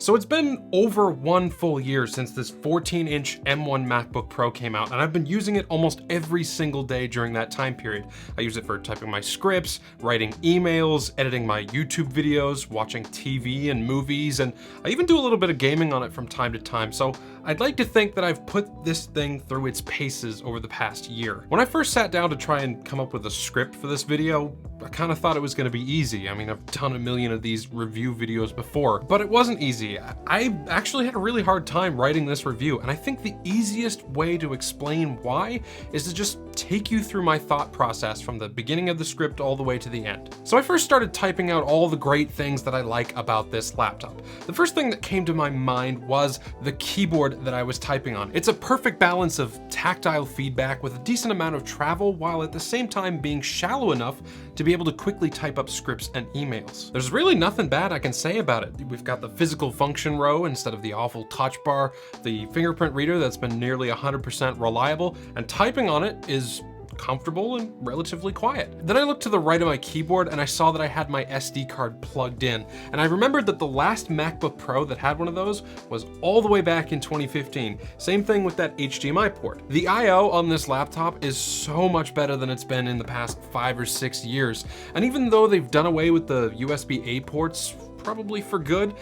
So it's been over 1 full year since this 14-inch M1 MacBook Pro came out, and I've been using it almost every single day during that time period. I use it for typing my scripts, writing emails, editing my YouTube videos, watching TV and movies, and I even do a little bit of gaming on it from time to time. So I'd like to think that I've put this thing through its paces over the past year. When I first sat down to try and come up with a script for this video, I kind of thought it was going to be easy. I mean, I've done a million of these review videos before, but it wasn't easy. I actually had a really hard time writing this review, and I think the easiest way to explain why is to just take you through my thought process from the beginning of the script all the way to the end. So I first started typing out all the great things that I like about this laptop. The first thing that came to my mind was the keyboard that I was typing on. It's a perfect balance of tactile feedback with a decent amount of travel, while at the same time being shallow enough to be able to quickly type up scripts and emails. There's really nothing bad I can say about it. We've got the physical function row instead of the awful touch bar, the fingerprint reader that's been nearly 100% reliable, and typing on it is comfortable and relatively quiet. Then I looked to the right of my keyboard and I saw that I had my SD card plugged in. And I remembered that the last MacBook Pro that had one of those was all the way back in 2015. Same thing with that HDMI port. The I/O on this laptop is so much better than it's been in the past 5 or 6 years. And even though they've done away with the USB-A ports, probably for good,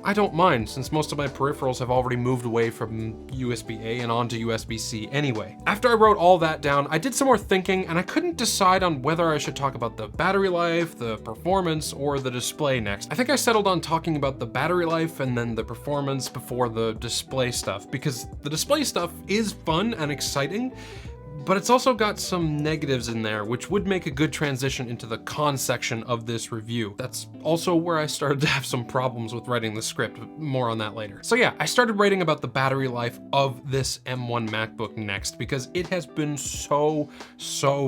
I don't mind, since most of my peripherals have already moved away from USB-A and onto USB-C anyway. After I wrote all that down, I did some more thinking, and I couldn't decide on whether I should talk about the battery life, the performance, or the display next. I think I settled on talking about the battery life and then the performance before the display stuff, because the display stuff is fun and exciting, but it's also got some negatives in there, which would make a good transition into the con section of this review. That's also where I started to have some problems with writing the script. More on that later. So yeah, I started writing about the battery life of this M1 MacBook next, because it has been so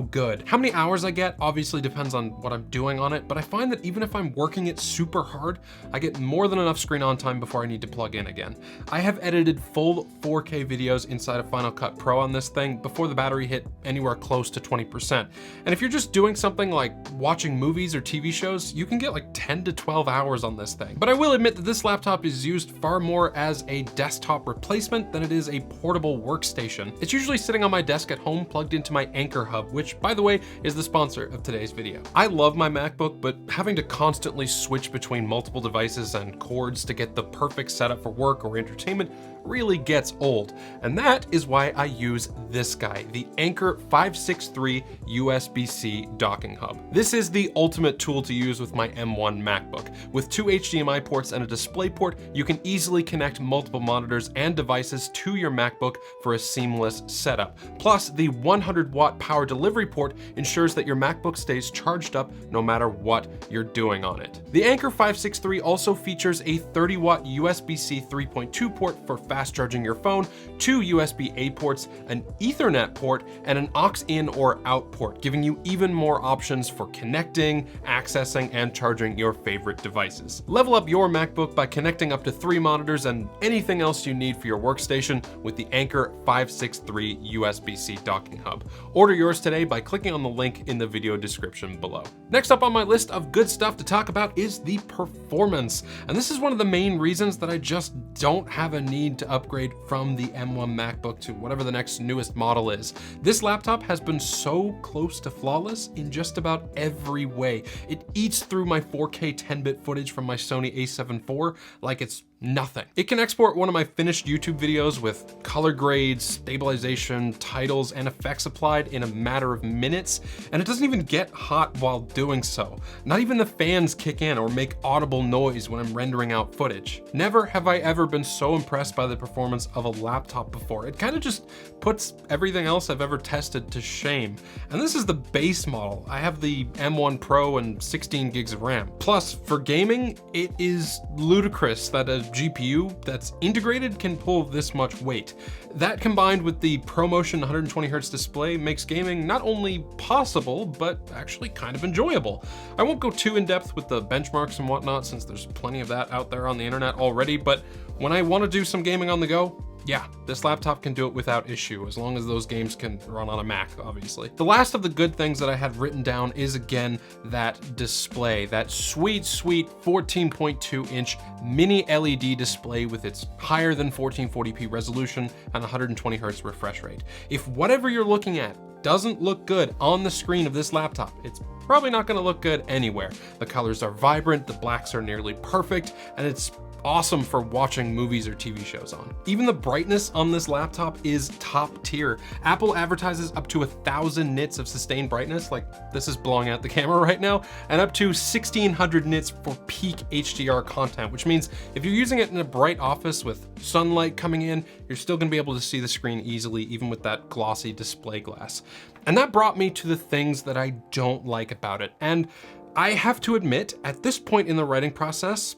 good. How many hours I get obviously depends on what I'm doing on it, but I find that even if I'm working it super hard, I get more than enough screen on time before I need to plug in again. I have edited full 4K videos inside of Final Cut Pro on this thing before the battery hit anywhere close to 20%. And if you're just doing something like watching movies or TV shows, you can get like 10 to 12 hours on this thing. But I will admit that this laptop is used far more as a desktop replacement than it is a portable workstation. It's usually sitting on my desk at home plugged into my Anker hub, which, by the way, is the sponsor of today's video. I love my MacBook, but having to constantly switch between multiple devices and cords to get the perfect setup for work or entertainment really gets old. And that is why I use this guy, the Anker 563 USB-C docking hub. This is the ultimate tool to use with my M1 MacBook. With 2 HDMI ports and a display port, you can easily connect multiple monitors and devices to your MacBook for a seamless setup. Plus, the 100-watt power delivery port ensures that your MacBook stays charged up no matter what you're doing on it. The Anker 563 also features a 30-watt USB-C 3.2 port for fast charging your phone, 2 USB-A ports, an Ethernet port, and an aux-in or out port, giving you even more options for connecting, accessing, and charging your favorite devices. Level up your MacBook by connecting up to 3 monitors and anything else you need for your workstation with the Anker 563 USB-C docking hub. Order yours today by clicking on the link in the video description below. Next up on my list of good stuff to talk about is the performance. And this is one of the main reasons that I just don't have a need to upgrade from the M1 MacBook to whatever the next newest model is. This laptop has been so close to flawless in just about every way. It eats through my 4K 10-bit footage from my Sony a7 IV like it's nothing. It can export one of my finished YouTube videos with color grades, stabilization, titles, and effects applied in a matter of minutes, and it doesn't even get hot while doing so. Not even the fans kick in or make audible noise when I'm rendering out footage. Never have I ever been so impressed by the performance of a laptop before. It kind of just puts everything else I've ever tested to shame. And this is the base model. I have the M1 Pro and 16 gigs of RAM. Plus, for gaming, it is ludicrous that a GPU that's integrated can pull this much weight. That combined with the ProMotion 120Hz display makes gaming not only possible, but actually kind of enjoyable. I won't go too in depth with the benchmarks and whatnot, since there's plenty of that out there on the internet already, but when I want to do some gaming on the go, Yeah, this laptop can do it without issue, as long as those games can run on a Mac, obviously. The last of the good things that I had written down is, again, that display, that sweet, sweet 14.2-inch mini LED display with its higher than 1440p resolution and 120 Hz refresh rate. If whatever you're looking at doesn't look good on the screen of this laptop, it's probably not gonna look good anywhere. The colors are vibrant, the blacks are nearly perfect, and it's awesome for watching movies or TV shows on. Even the brightness on this laptop is top tier. Apple advertises up to 1,000 nits of sustained brightness, like this is blowing out the camera right now, and up to 1,600 nits for peak HDR content, which means if you're using it in a bright office with sunlight coming in, you're still gonna be able to see the screen easily, even with that glossy display glass. And that brought me to the things that I don't like about it. And I have to admit, at this point in the writing process,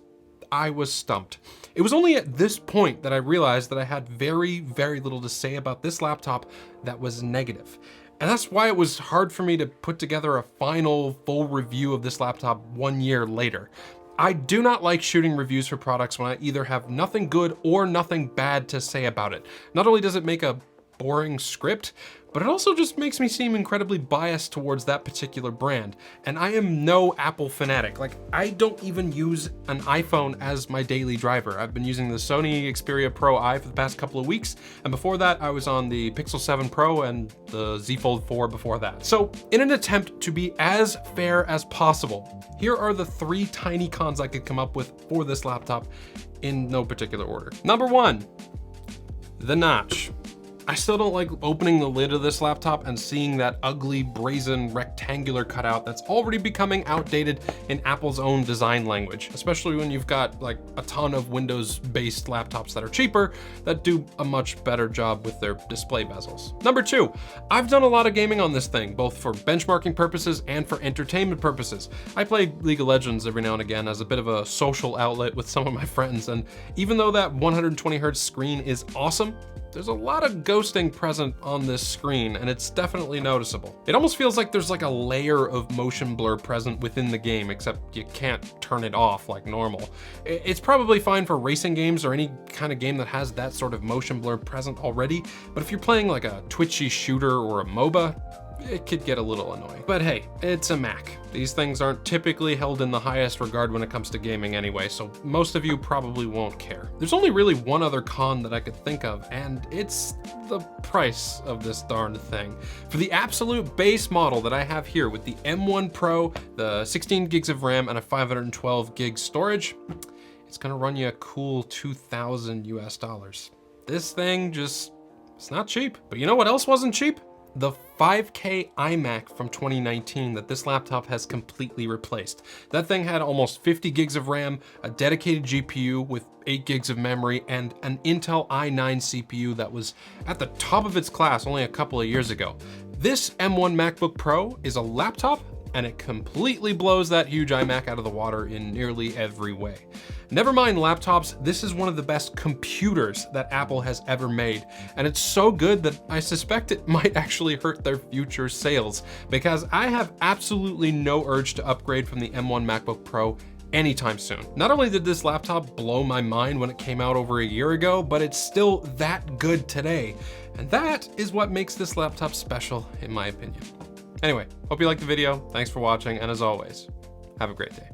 I was stumped. It was only at this point that I realized that I had very, very little to say about this laptop that was negative. And that's why it was hard for me to put together a final, full review of this laptop 1 year later. I do not like shooting reviews for products when I either have nothing good or nothing bad to say about it. Not only does it make a boring script, but it also just makes me seem incredibly biased towards that particular brand. And I am no Apple fanatic. Like, I don't even use an iPhone as my daily driver. I've been using the Sony Xperia Pro I for the past couple of weeks. And before that, I was on the Pixel 7 Pro and the Z Fold 4 before that. So in an attempt to be as fair as possible, here are the 3 tiny cons I could come up with for this laptop in no particular order. Number 1, the notch. I still don't like opening the lid of this laptop and seeing that ugly, brazen, rectangular cutout that's already becoming outdated in Apple's own design language, especially when you've got like a ton of Windows-based laptops that are cheaper that do a much better job with their display bezels. Number 2, I've done a lot of gaming on this thing, both for benchmarking purposes and for entertainment purposes. I play League of Legends every now and again as a bit of a social outlet with some of my friends, and even though that 120 Hz screen is awesome, there's a lot of ghosting present on this screen, and it's definitely noticeable. It almost feels like there's like a layer of motion blur present within the game, except you can't turn it off like normal. It's probably fine for racing games or any kind of game that has that sort of motion blur present already, but if you're playing like a twitchy shooter or a MOBA, it could get a little annoying. But hey, it's a Mac. These things aren't typically held in the highest regard when it comes to gaming anyway, so most of you probably won't care. There's only really one other con that I could think of, and it's the price of this darn thing. For the absolute base model that I have here with the M1 Pro, the 16 gigs of RAM and a 512 gig storage, it's gonna run you a cool $2,000 US. This thing just, it's not cheap. But you know what else wasn't cheap? The 5K iMac from 2019 that this laptop has completely replaced. That thing had almost 50 gigs of RAM, a dedicated GPU with 8 gigs of memory, and an Intel i9 CPU that was at the top of its class only a couple of years ago. This M1 MacBook Pro is a laptop, and it completely blows that huge iMac out of the water in nearly every way. Never mind laptops, this is one of the best computers that Apple has ever made, and it's so good that I suspect it might actually hurt their future sales, because I have absolutely no urge to upgrade from the M1 MacBook Pro anytime soon. Not only did this laptop blow my mind when it came out over a year ago, but it's still that good today. And that is what makes this laptop special, in my opinion. Anyway, hope you liked the video. Thanks for watching, and as always, have a great day.